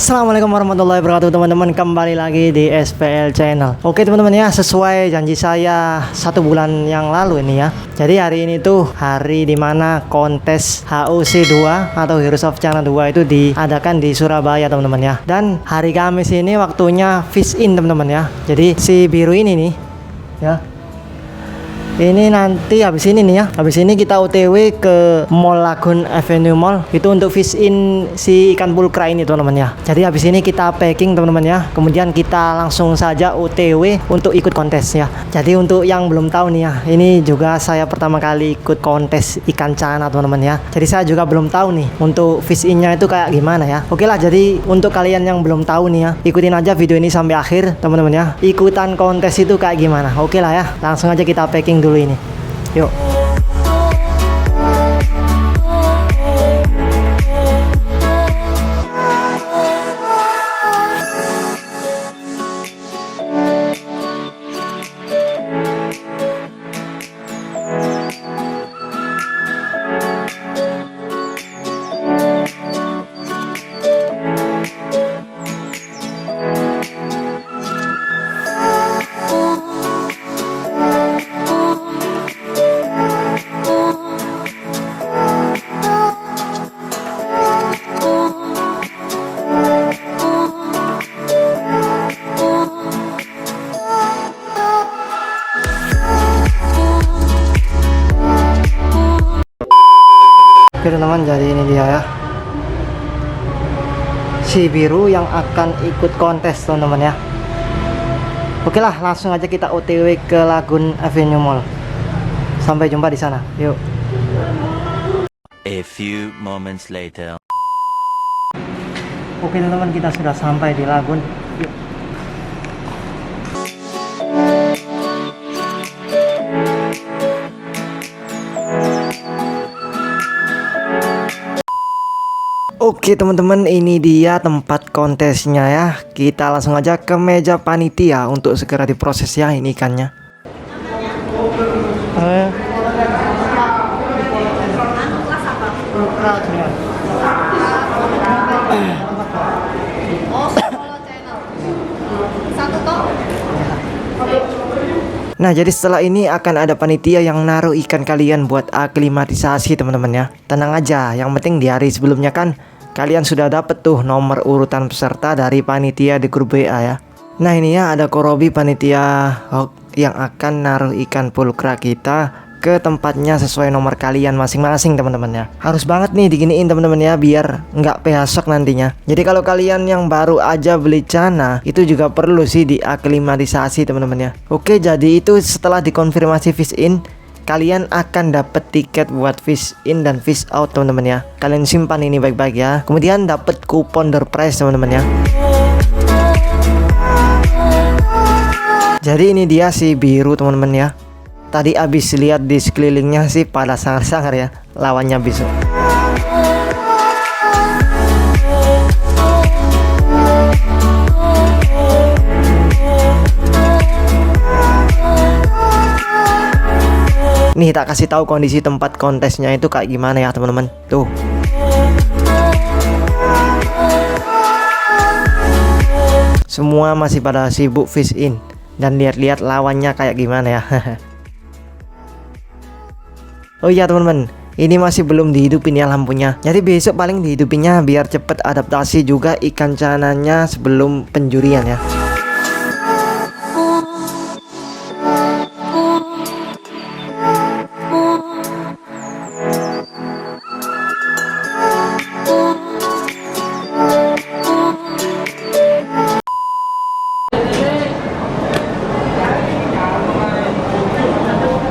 Assalamualaikum warahmatullahi wabarakatuh teman-teman, kembali lagi di SPL channel. Oke teman-teman ya, sesuai janji saya 1 bulan yang lalu ini ya. Jadi hari ini tuh hari dimana kontes HOC 2 atau Heroes of China 2 itu diadakan di Surabaya teman-teman ya. Dan hari Kamis ini waktunya fish in teman-teman ya. Jadi si biru ini nih ya, ini nanti habis ini nih ya, habis ini kita OTW ke Mall Lagoon Avenue Mall itu untuk fish in si ikan pulkra ini teman-teman ya. Jadi habis ini kita packing teman-teman ya, kemudian kita langsung saja OTW untuk ikut kontes ya. Jadi untuk yang belum tahu nih ya, ini juga saya pertama kali ikut kontes ikan cana teman-teman ya. Jadi saya juga belum tahu nih untuk fish in-nya itu kayak gimana ya. Oke lah, jadi untuk kalian yang belum tahu nih ya, ikutin aja video ini sampai akhir teman-teman ya. Ikutan kontes itu kayak gimana. Oke lah ya, langsung aja kita packing dulu ini. Yuk. Oke teman-teman, jadi ini dia ya, si biru yang akan ikut kontes teman-teman ya. Oke lah, langsung aja kita OTW ke Lagoon Avenue Mall. Sampai jumpa di sana. Yuk. A few moments later. Oke teman-teman, kita sudah sampai di Lagoon. Yuk. Oke teman-teman, ini dia tempat kontesnya ya. Kita langsung aja ke meja panitia untuk segera diproses ya ini ikannya. Nah, jadi setelah ini akan ada panitia yang naruh ikan kalian buat aklimatisasi teman-teman ya. Tenang aja, yang penting di hari sebelumnya kan kalian sudah dapet tuh nomor urutan peserta dari panitia di grup WA ya. Nah ini ya, ada Korobi panitia yang akan naruh ikan pulkra kita ke tempatnya sesuai nomor kalian masing-masing teman-teman ya. Harus banget nih diginiin teman-teman ya, biar nggak pehasok nantinya. Jadi kalau kalian yang baru aja beli cana, itu juga perlu sih diaklimatisasi teman-teman ya. Oke, jadi itu setelah dikonfirmasi fish in, kalian akan dapat tiket buat fish in dan fish out teman-teman ya. Kalian simpan ini baik-baik ya. Kemudian dapat kupon door prize teman-teman ya. Jadi ini dia si biru teman-teman ya. Tadi abis lihat di sekelilingnya sih pada sangar-sangar ya lawannya besok. Nih tak kasih tahu kondisi tempat kontesnya itu kayak gimana ya teman-teman. Tuh. Semua masih pada sibuk fish in dan lihat-lihat lawannya kayak gimana ya. Oh iya teman-teman, ini masih belum dihidupin ya lampunya. Jadi besok paling dihidupinnya biar cepet adaptasi juga ikan cananya sebelum penjurian ya.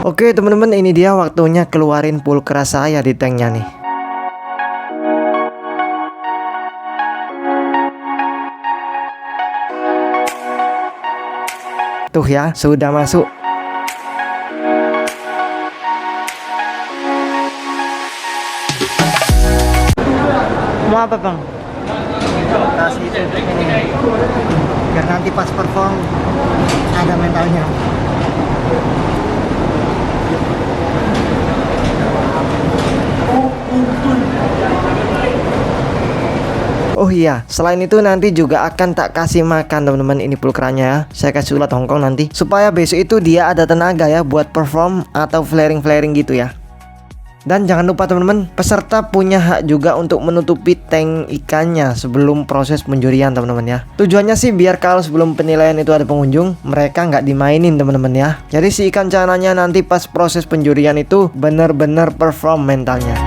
Oke teman-teman, ini dia waktunya keluarin pulkra saya di tanknya nih. Tuh ya, sudah masuk. Mau apa bang? Kasih itu ini, biar nanti pas perform ada mentalnya. Oh iya, selain itu nanti juga akan tak kasih makan teman-teman ini pulkeranya ya. Saya kasih ulat Hongkong nanti supaya besok itu dia ada tenaga ya buat perform atau flaring-flaring gitu ya. Dan jangan lupa teman-teman, peserta punya hak juga untuk menutupi tank ikannya sebelum proses penjurian teman-teman ya. Tujuannya sih biar kalau sebelum penilaian itu ada pengunjung, mereka nggak dimainin teman-teman ya. Jadi si ikan cananya nanti pas proses penjurian itu benar-benar perform mentalnya.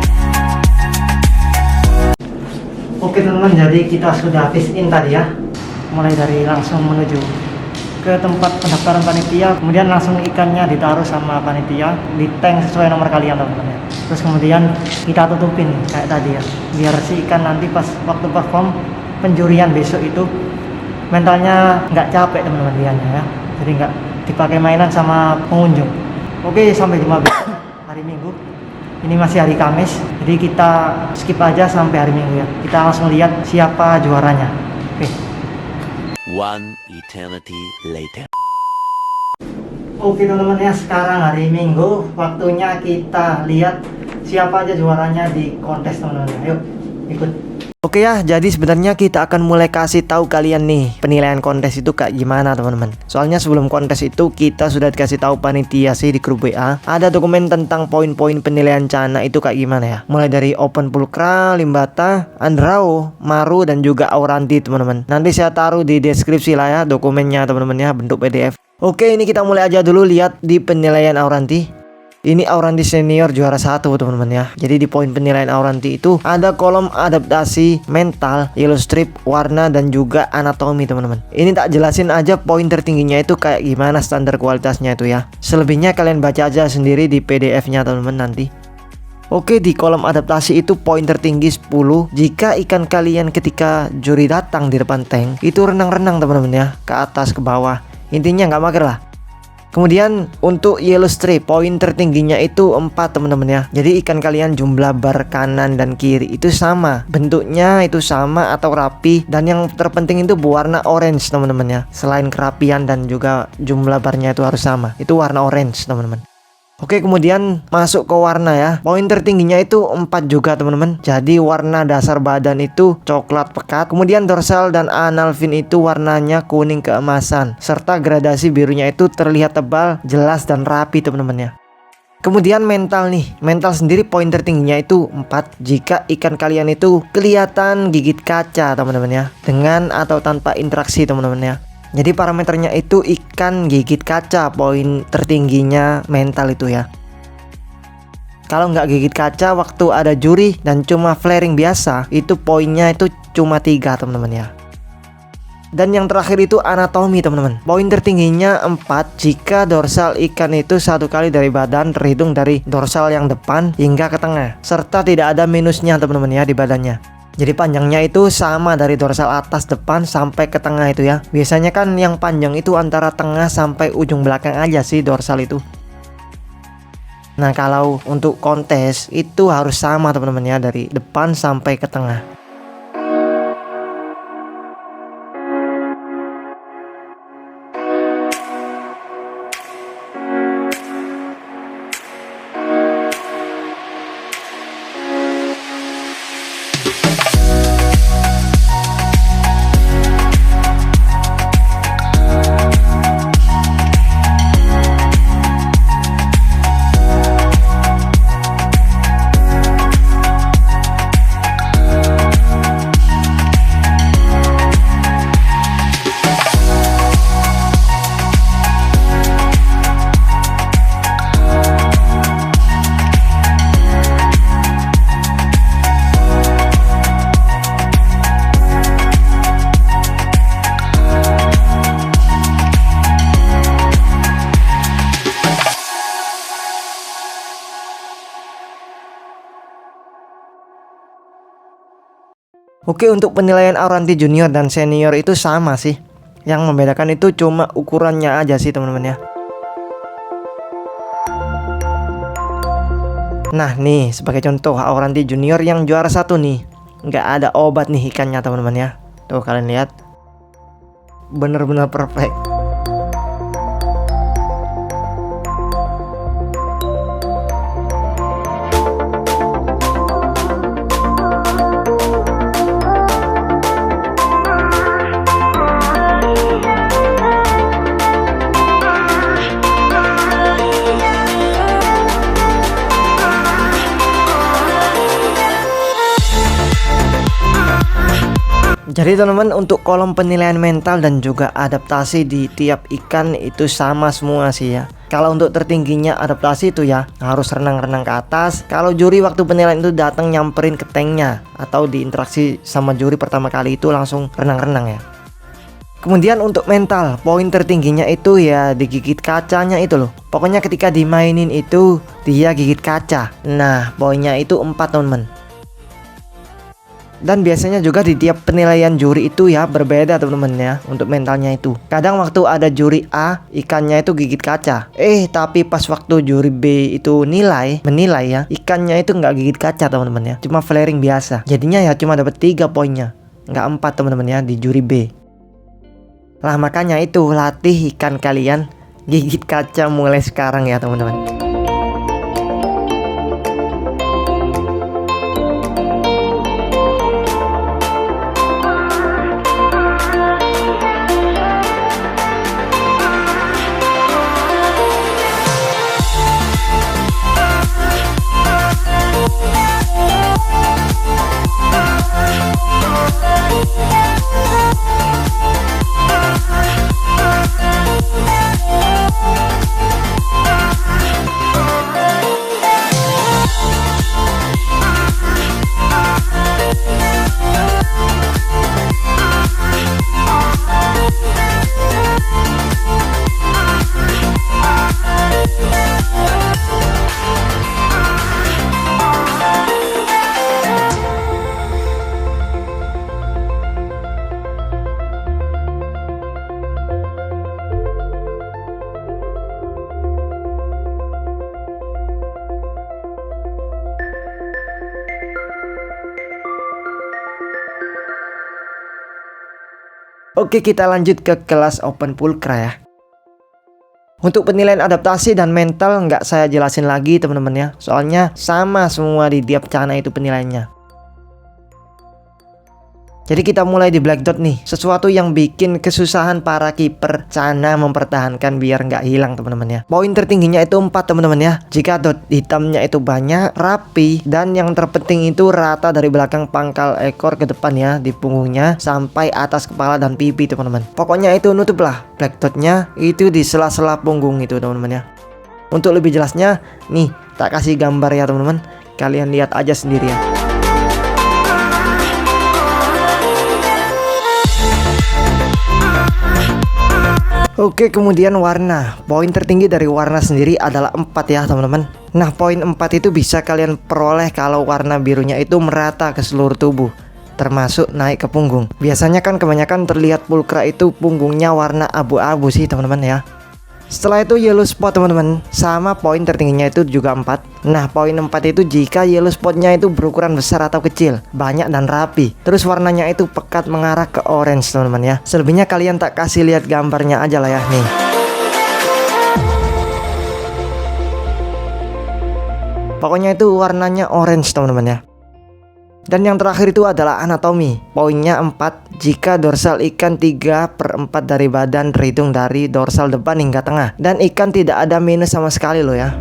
Oke teman-teman, jadi kita sudah habis in tadi ya. Mulai dari langsung menuju ke tempat pendaftaran panitia, kemudian langsung ikannya ditaruh sama panitia di tank sesuai nomor kalian teman-teman ya. Terus kemudian kita tutupin kayak tadi ya, biar si ikan nanti pas waktu perform penjurian besok itu mentalnya nggak capek teman-teman dianya ya, jadi nggak dipakai mainan sama pengunjung. Oke, sampai jumpa hari Minggu. Ini masih hari Kamis, jadi kita skip aja sampai hari Minggu ya. Kita langsung lihat siapa juaranya. Oke. One eternity later. Oke teman-teman ya, sekarang hari Minggu, waktunya kita lihat siapa aja juaranya di kontes teman-teman. Ayo ikut. Oke ya, jadi sebenarnya kita akan mulai kasih tahu kalian nih penilaian kontes itu kayak gimana teman-teman. Soalnya sebelum kontes itu kita sudah dikasih tahu panitia sih di grup WA. Ada dokumen tentang poin-poin penilaian Cana itu kayak gimana ya. Mulai dari open pulkra, limbata, andrao, maru dan juga auranti teman-teman. Nanti saya taruh di deskripsi lah ya dokumennya teman-teman ya, bentuk PDF. Oke, ini kita mulai aja dulu lihat di penilaian auranti. Ini Auranti senior juara 1 teman-teman ya. Jadi di poin penilaian Auranti itu ada kolom adaptasi, mental, yellow strip, warna dan juga anatomi teman-teman. Ini tak jelasin aja poin tertingginya itu kayak gimana standar kualitasnya itu ya. Selebihnya kalian baca aja sendiri di PDF-nya teman-teman nanti. Oke, di kolom adaptasi itu poin tertinggi 10 jika ikan kalian ketika juri datang di depan tank itu renang-renang teman-teman ya, ke atas ke bawah. Intinya nggak mager lah. Kemudian untuk yellow strip poin tertingginya itu 4 teman-teman ya. Jadi ikan kalian jumlah bar kanan dan kiri itu sama, bentuknya itu sama atau rapi, dan yang terpenting itu berwarna orange teman-teman ya. Selain kerapian dan juga jumlah barnya itu harus sama, itu warna orange teman-teman. Oke, kemudian masuk ke warna ya. Poin tertingginya itu 4 juga teman-teman. Jadi warna dasar badan itu coklat pekat. Kemudian dorsal dan anal fin itu warnanya kuning keemasan. Serta gradasi birunya itu terlihat tebal, jelas dan rapi teman-teman ya. Kemudian mental nih. Mental sendiri poin tertingginya itu 4 jika ikan kalian itu kelihatan gigit kaca teman-teman ya. Dengan atau tanpa interaksi teman-teman ya. Jadi parameternya itu ikan gigit kaca, poin tertingginya mental itu ya. Kalau nggak gigit kaca waktu ada juri dan cuma flaring biasa, itu poinnya itu cuma 3 teman-teman ya. Dan yang terakhir itu anatomi teman-teman. Poin tertingginya 4 jika dorsal ikan itu 1 kali dari badan terhitung dari dorsal yang depan hingga ke tengah. Serta tidak ada minusnya teman-teman ya di badannya. Jadi panjangnya itu sama dari dorsal atas depan sampai ke tengah itu ya. Biasanya kan yang panjang itu antara tengah sampai ujung belakang aja sih dorsal itu. Nah kalau untuk kontes itu harus sama teman-teman ya, dari depan sampai ke tengah. Oke, untuk penilaian Auranti junior dan senior itu sama sih. Yang membedakan itu cuma ukurannya aja sih teman-teman ya. Nah nih sebagai contoh Auranti junior yang juara 1 nih. nggak ada obat nih ikannya teman-teman ya. Tuh kalian lihat, bener-bener perfect. Jadi teman-teman, untuk kolom penilaian mental dan juga adaptasi di tiap ikan itu sama semua sih ya. Kalau untuk tertingginya adaptasi itu ya harus renang-renang ke atas. Kalau juri waktu penilaian itu datang nyamperin ke tanknya atau diinteraksi sama juri pertama kali itu langsung renang-renang ya. Kemudian untuk mental, poin tertingginya itu ya digigit kacanya itu loh. Pokoknya ketika dimainin itu dia gigit kaca. Nah, poinnya itu 4 teman-teman. Dan biasanya juga di tiap penilaian juri itu ya berbeda teman-teman ya untuk mentalnya itu. Kadang waktu ada juri A ikannya itu gigit kaca. Tapi pas waktu juri B itu menilai ya ikannya itu nggak gigit kaca teman-teman ya. Cuma flaring biasa. Jadinya ya cuma dapat 3 poinnya. Nggak 4 teman-teman ya di juri B. Lah makanya itu latih ikan kalian gigit kaca mulai sekarang ya teman-teman. Oke, kita lanjut ke kelas open pulkra ya. Untuk penilaian adaptasi dan mental nggak saya jelasin lagi teman-teman ya. Soalnya sama semua di tiap cana itu penilaiannya. Jadi kita mulai di black dot nih. Sesuatu yang bikin kesusahan para kiper cana mempertahankan biar nggak hilang teman-teman ya. Poin tertingginya itu 4 teman-teman ya. Jika dot hitamnya itu banyak, rapi, dan yang terpenting itu rata dari belakang pangkal ekor ke depan ya, di punggungnya sampai atas kepala dan pipi teman-teman. Pokoknya itu nutuplah black dotnya itu di sela-sela punggung itu teman-teman ya. Untuk lebih jelasnya nih tak kasih gambar ya teman-teman. Kalian lihat aja sendiri ya. Oke, kemudian warna. Poin tertinggi dari warna sendiri adalah 4 ya teman-teman. Nah, poin 4 itu bisa kalian peroleh kalau warna birunya itu merata ke seluruh tubuh, termasuk naik ke punggung. Biasanya kan kebanyakan terlihat pulkra itu punggungnya warna abu-abu sih teman-teman ya. Setelah itu yellow spot teman-teman, sama poin tertingginya itu juga 4. Nah, poin 4 itu jika yellow spotnya itu berukuran besar atau kecil, banyak dan rapi. Terus warnanya itu pekat mengarah ke orange teman-teman ya. Selebihnya kalian tak kasih lihat gambarnya aja lah ya nih. Pokoknya itu warnanya orange teman-teman ya. Dan yang terakhir itu adalah anatomi. Poinnya 4 jika dorsal ikan 3/4 dari badan terhitung dari dorsal depan hingga tengah. Dan ikan tidak ada minus sama sekali loh ya.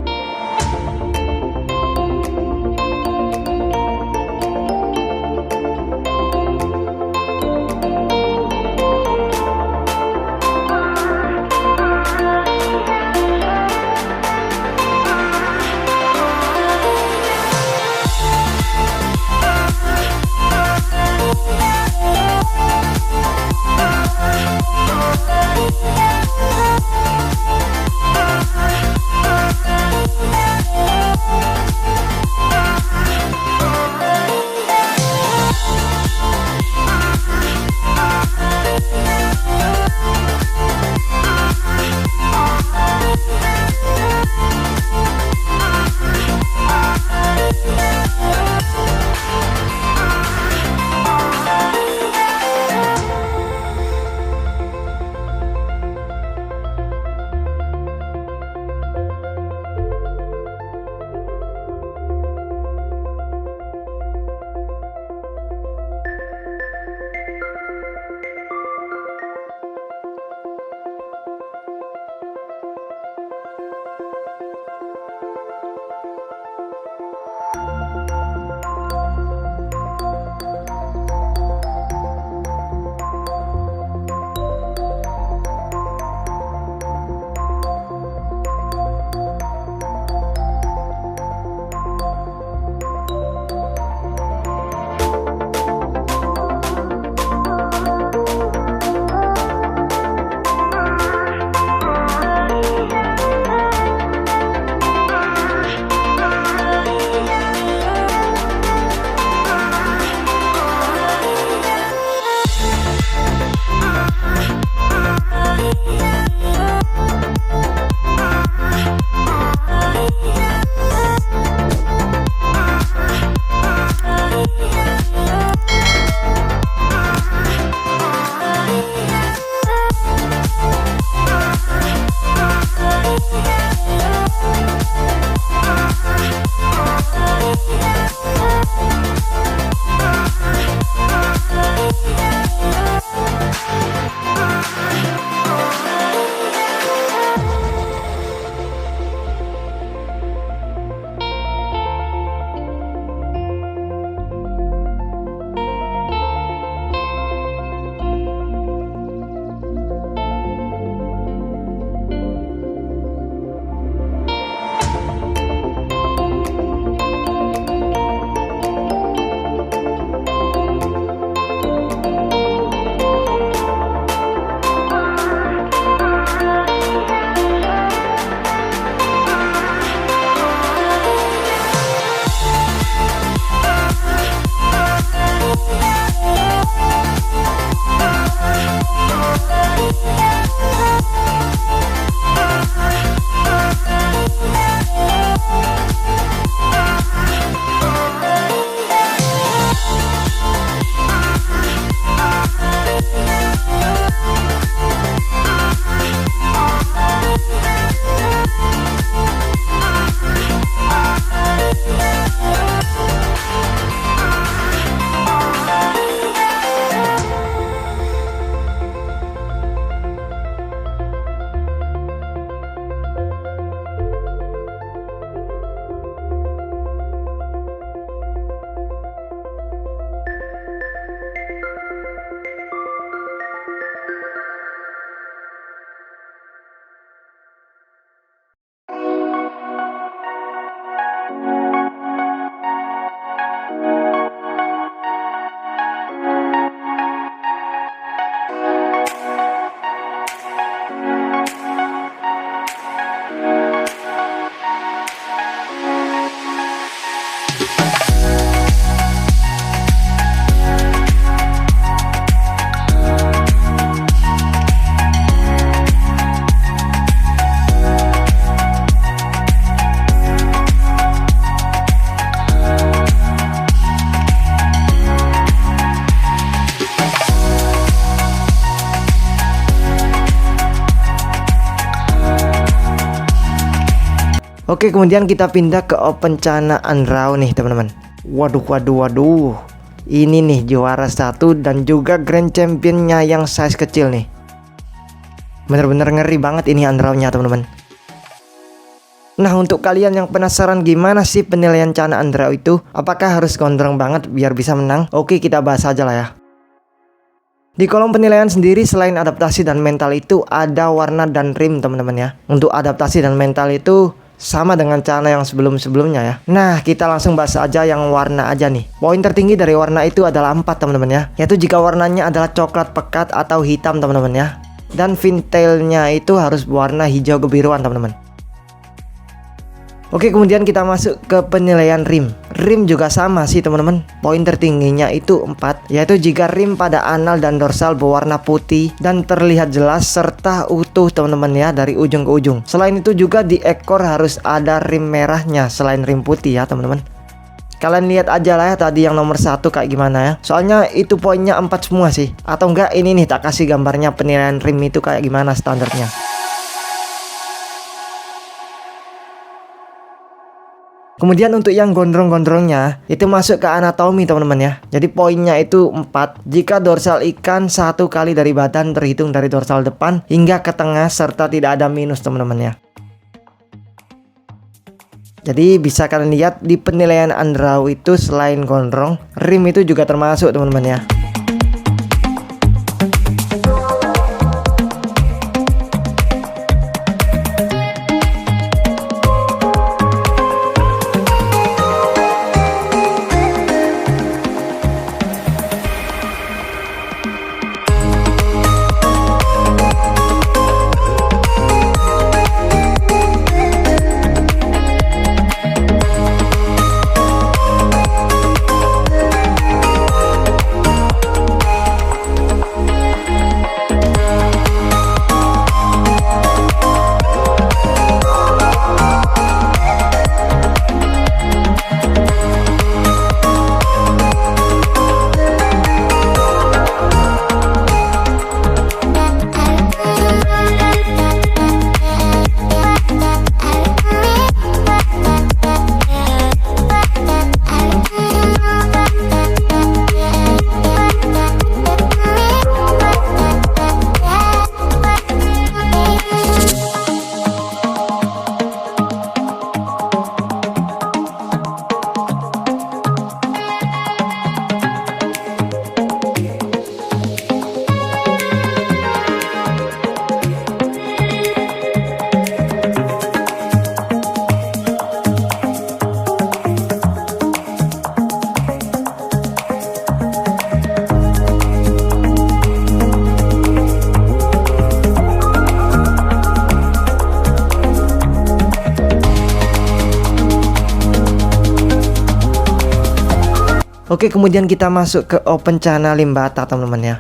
Oke, kemudian kita pindah ke Open Chana Andrao nih teman-teman. Waduh. Ini nih juara 1 dan juga Grand Championnya yang size kecil nih. Bener-bener ngeri banget ini Andrao-nya teman-teman. Nah, untuk kalian yang penasaran gimana sih penilaian Chana Andrao itu, apakah harus gondrong banget biar bisa menang? Oke, kita bahas aja lah ya. Di kolom penilaian sendiri selain adaptasi dan mental itu ada warna dan rim teman-teman ya. Untuk adaptasi dan mental itu sama dengan Chana yang sebelum-sebelumnya ya. Nah, kita langsung bahas aja yang warna aja nih. Poin tertinggi dari warna itu adalah 4 teman-teman ya. Yaitu jika warnanya adalah coklat pekat atau hitam teman-teman ya. Dan fintailnya itu harus warna hijau kebiruan teman-teman. Oke, kemudian kita masuk ke penilaian rim. Rim juga sama sih teman-teman. Poin tertingginya itu 4, yaitu jika rim pada anal dan dorsal berwarna putih dan terlihat jelas serta utuh teman-teman ya dari ujung ke ujung. Selain itu juga di ekor harus ada rim merahnya selain rim putih ya teman-teman. Kalian lihat aja lah ya tadi yang nomor 1 kayak gimana ya. Soalnya itu poinnya 4 semua sih. Atau enggak ini nih tak kasih gambarnya penilaian rim itu kayak gimana standarnya. Kemudian untuk yang gondrong-gondrongnya itu masuk ke anatomi teman-teman ya. Jadi poinnya itu 4 jika dorsal ikan 1 kali dari badan terhitung dari dorsal depan hingga ke tengah serta tidak ada minus teman-teman ya. Jadi bisa kalian lihat di penilaian Andrao itu selain gondrong, rim itu juga termasuk teman-teman ya. Oke, kemudian kita masuk ke Open Chana Limbata teman-teman ya.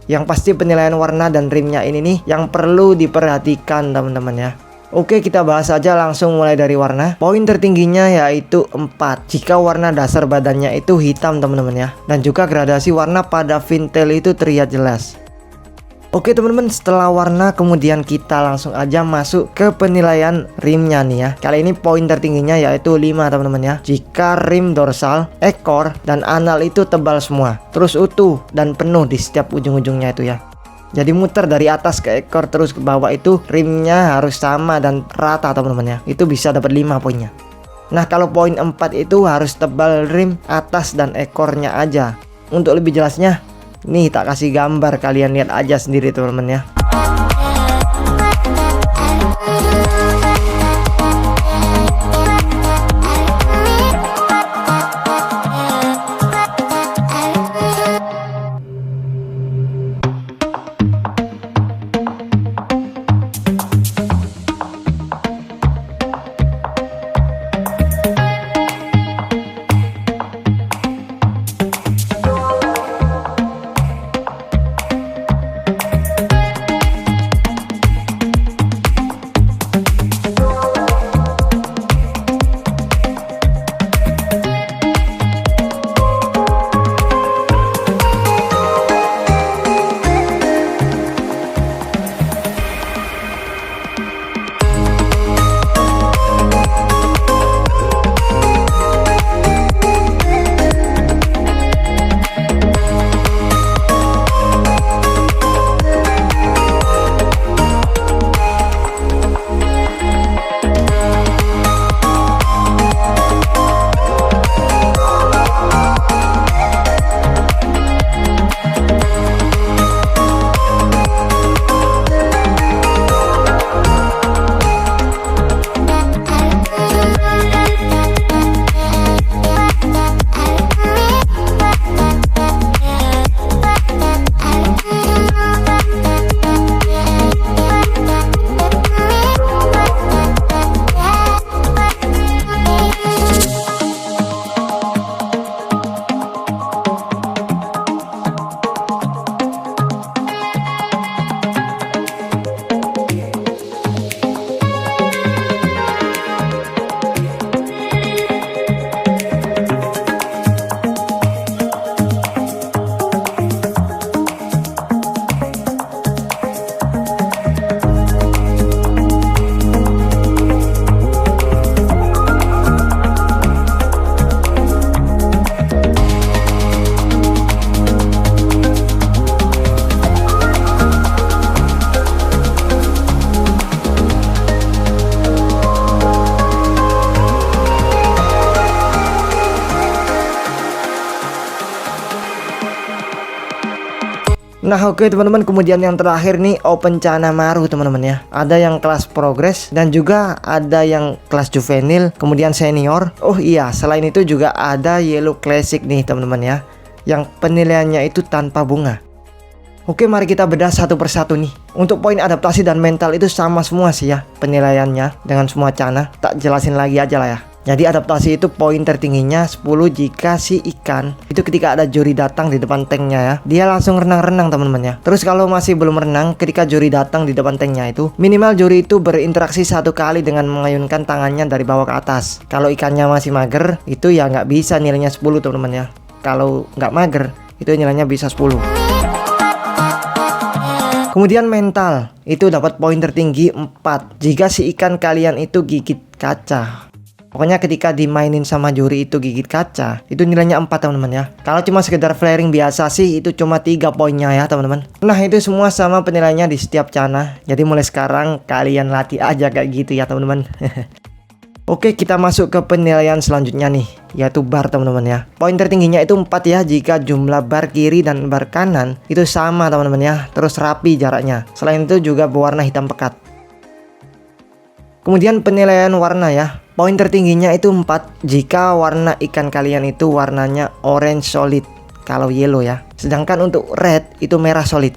Yang pasti penilaian warna dan rimnya ini nih yang perlu diperhatikan teman-teman ya. Oke, kita bahas aja langsung mulai dari warna. Poin tertingginya yaitu 4 jika warna dasar badannya itu hitam teman-teman ya. Dan juga gradasi warna pada fintail itu terlihat jelas. Oke teman-teman, setelah warna kemudian kita langsung aja masuk ke penilaian rimnya nih ya. Kali ini poin tertingginya yaitu 5 teman-teman ya. Jika rim dorsal, ekor, dan anal itu tebal semua, terus utuh dan penuh di setiap ujung-ujungnya itu ya. Jadi muter dari atas ke ekor terus ke bawah itu rimnya harus sama dan rata teman-teman ya. Itu bisa dapat 5 poinnya. Nah, kalau poin 4 itu harus tebal rim atas dan ekornya aja. Untuk lebih jelasnya, nih tak kasih gambar, kalian lihat aja sendiri teman-teman ya. Nah oke teman-teman, kemudian yang terakhir nih Open Cana Maru teman-teman ya. Ada yang kelas progress dan juga ada yang kelas juvenil, kemudian senior. Oh iya, selain itu juga ada Yellow Classic nih teman-teman ya, yang penilaiannya itu tanpa bunga. Oke, mari kita bedah satu persatu nih. Untuk poin adaptasi dan mental itu sama semua sih ya penilaiannya dengan semua Cana. Tak jelasin lagi aja lah ya. Jadi adaptasi itu poin tertingginya 10 jika si ikan itu ketika ada juri datang di depan tanknya ya, dia langsung renang-renang teman-teman ya. Terus kalau masih belum renang ketika juri datang di depan tanknya itu, minimal juri itu berinteraksi 1 kali dengan mengayunkan tangannya dari bawah ke atas. Kalau ikannya masih mager itu ya nggak bisa nilainya 10 teman-teman ya. Kalau nggak mager itu nilainya bisa 10. Kemudian mental itu dapat poin tertinggi 4 jika si ikan kalian itu gigit kaca. Pokoknya ketika dimainin sama juri itu gigit kaca, itu nilainya 4 teman-teman ya. Kalau cuma sekedar flaring biasa sih itu cuma 3 poinnya ya teman-teman. Nah itu semua sama penilaiannya di setiap Cana. Jadi mulai sekarang kalian latih aja kayak gitu ya teman-teman. Oke, kita masuk ke penilaian selanjutnya nih, yaitu bar teman-teman ya. Poin tertingginya itu 4 ya jika jumlah bar kiri dan bar kanan itu sama teman-teman ya. Terus rapi jaraknya. Selain itu juga berwarna hitam pekat. Kemudian penilaian warna ya. Poin tertingginya itu 4 jika warna ikan kalian itu warnanya orange solid kalau yellow ya. Sedangkan untuk red itu merah solid.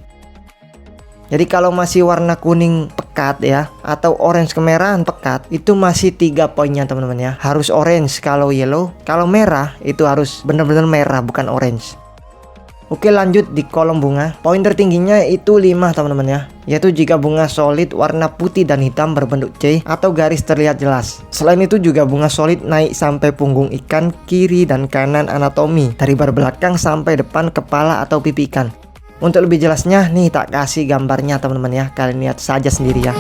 Jadi kalau masih warna kuning pekat ya, atau orange kemerahan pekat, itu masih 3 poinnya teman-teman ya. Harus orange kalau yellow, kalau merah itu harus benar-benar merah bukan orange. Oke, lanjut di kolom bunga. Poin tertingginya itu 5 teman-teman ya, yaitu jika bunga solid warna putih dan hitam berbentuk C atau garis terlihat jelas. Selain itu juga bunga solid naik sampai punggung ikan kiri dan kanan anatomi, dari bar belakang sampai depan kepala atau pipi ikan. Untuk lebih jelasnya nih tak kasih gambarnya teman-teman ya, kalian lihat saja sendiri ya.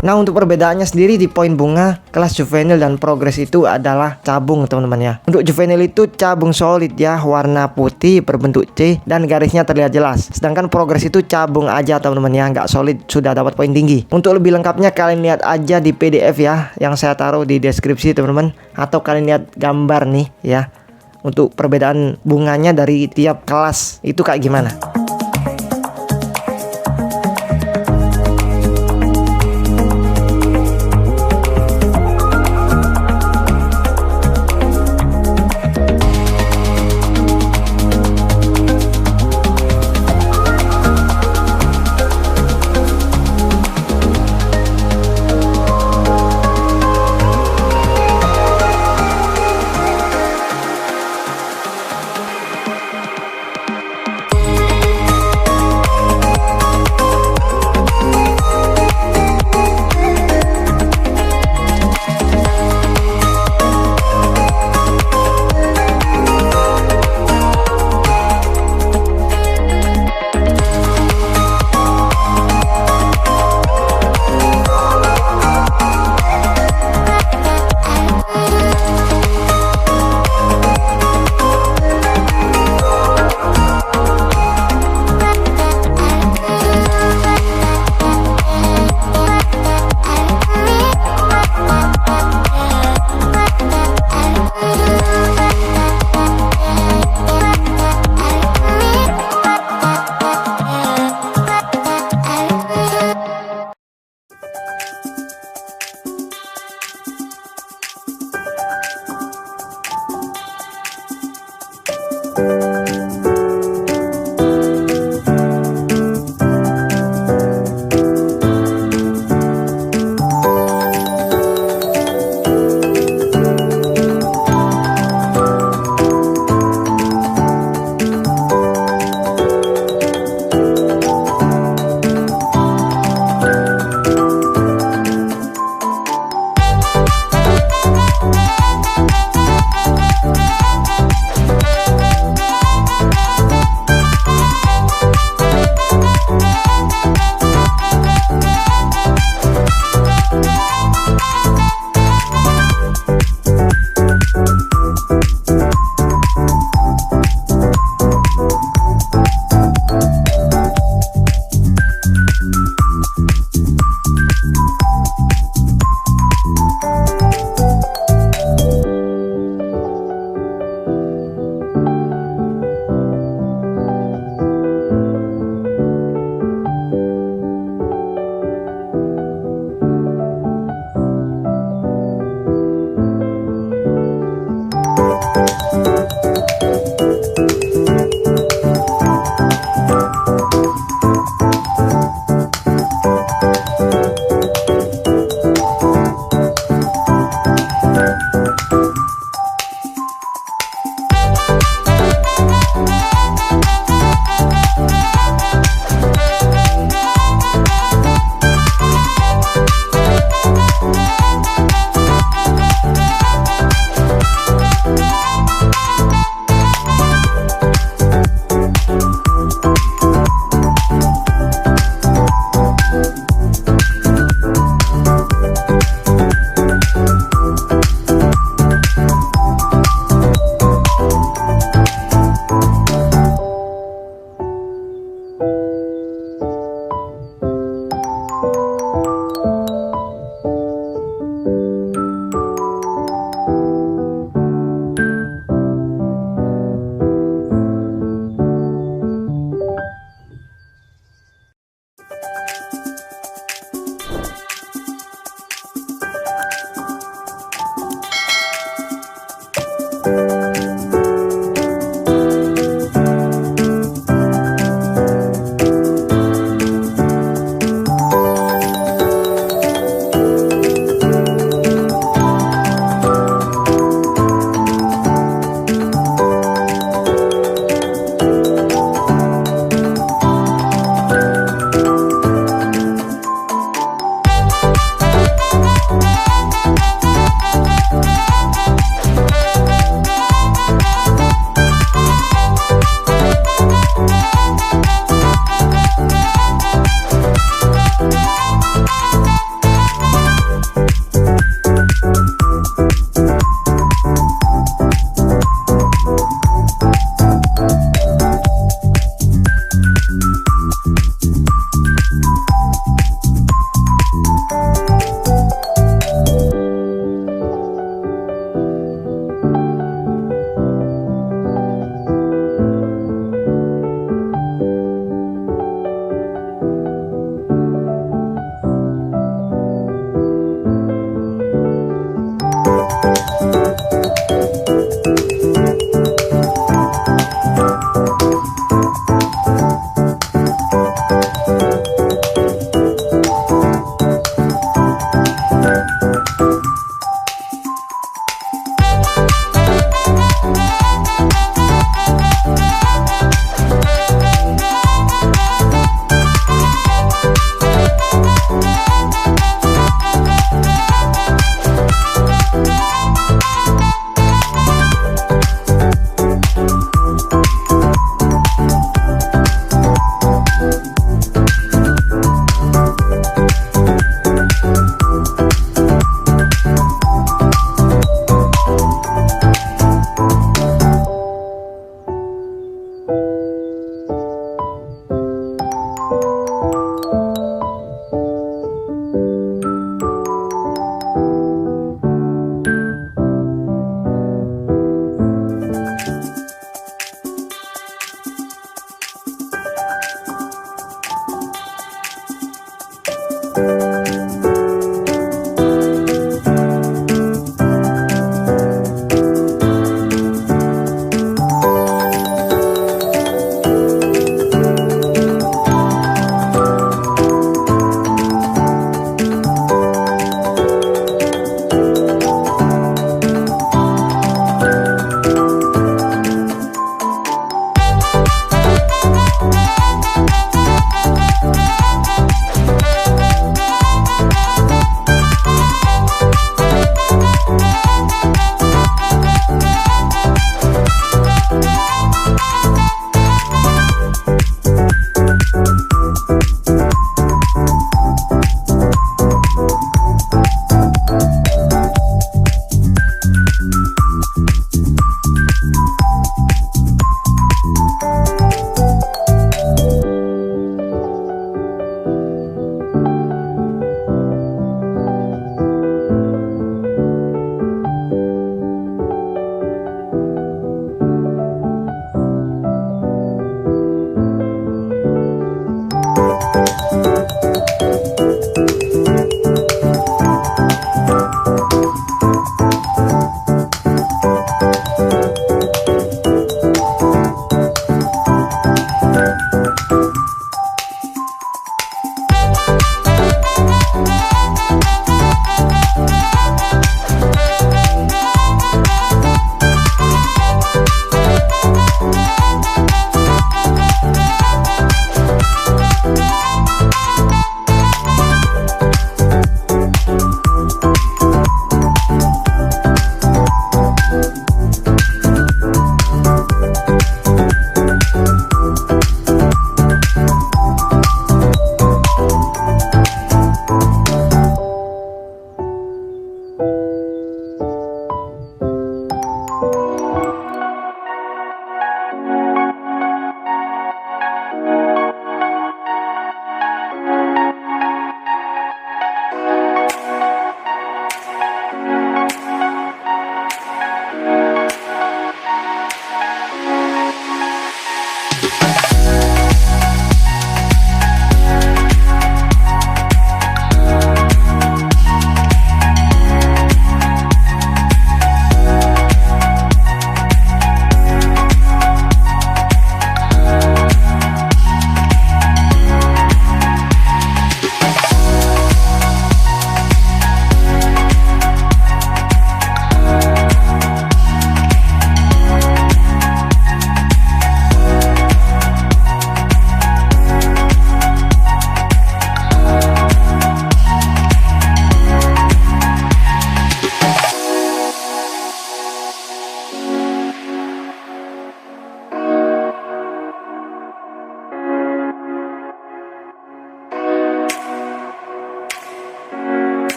Nah untuk perbedaannya sendiri di poin bunga, kelas juvenil dan progres itu adalah cabung teman-teman ya. Untuk juvenil itu cabung solid ya, warna putih berbentuk C dan garisnya terlihat jelas. Sedangkan progres itu cabung aja teman-teman ya, nggak solid, sudah dapat poin tinggi. Untuk lebih lengkapnya kalian lihat aja di PDF ya, yang saya taruh di deskripsi teman-teman. Atau kalian lihat gambar nih ya, untuk perbedaan bunganya dari tiap kelas itu kayak gimana.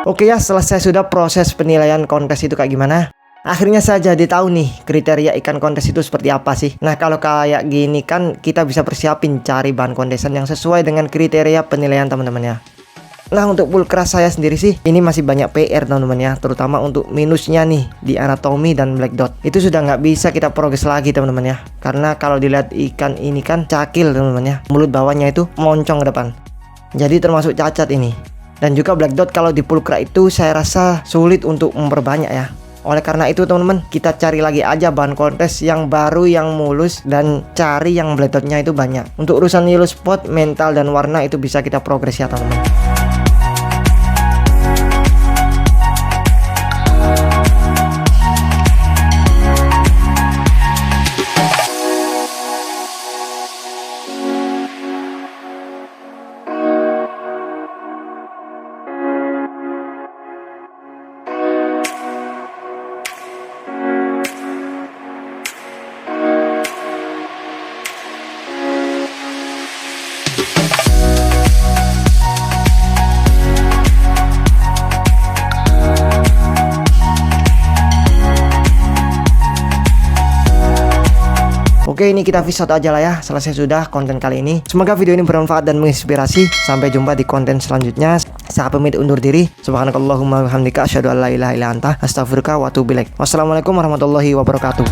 Oke ya, selesai sudah proses penilaian kontes itu kayak gimana. Akhirnya saya jadi tahu nih kriteria ikan kontes itu seperti apa sih. Nah kalau kayak gini kan kita bisa persiapin cari bahan kontesan yang sesuai dengan kriteria penilaian teman-teman ya. Nah untuk pulkra saya sendiri sih ini masih banyak PR teman-teman ya, terutama untuk minusnya nih di anatomi dan black dot. Itu sudah nggak bisa kita progres lagi teman-teman ya, karena kalau dilihat ikan ini kan cakil teman-teman ya, mulut bawahnya itu moncong ke depan, jadi termasuk cacat ini. Dan juga black dot kalau di pulkra itu saya rasa sulit untuk memperbanyak ya. Oleh karena itu teman-teman, kita cari lagi aja bahan kontes yang baru, yang mulus, dan cari yang black dotnya itu banyak. Untuk urusan yellow spot, mental, dan warna itu bisa kita progres ya teman-teman. Oke, ini kita fish out aja lah ya. Selesai sudah konten kali ini. Semoga video ini bermanfaat dan menginspirasi. Sampai jumpa di konten selanjutnya. Saya pamit undur diri. Subhanakallahumma wa bihamdika asyhadu an la ilaha illa anta astaghfiruka wa atubu ilaik. Wassalamualaikum warahmatullahi wabarakatuh.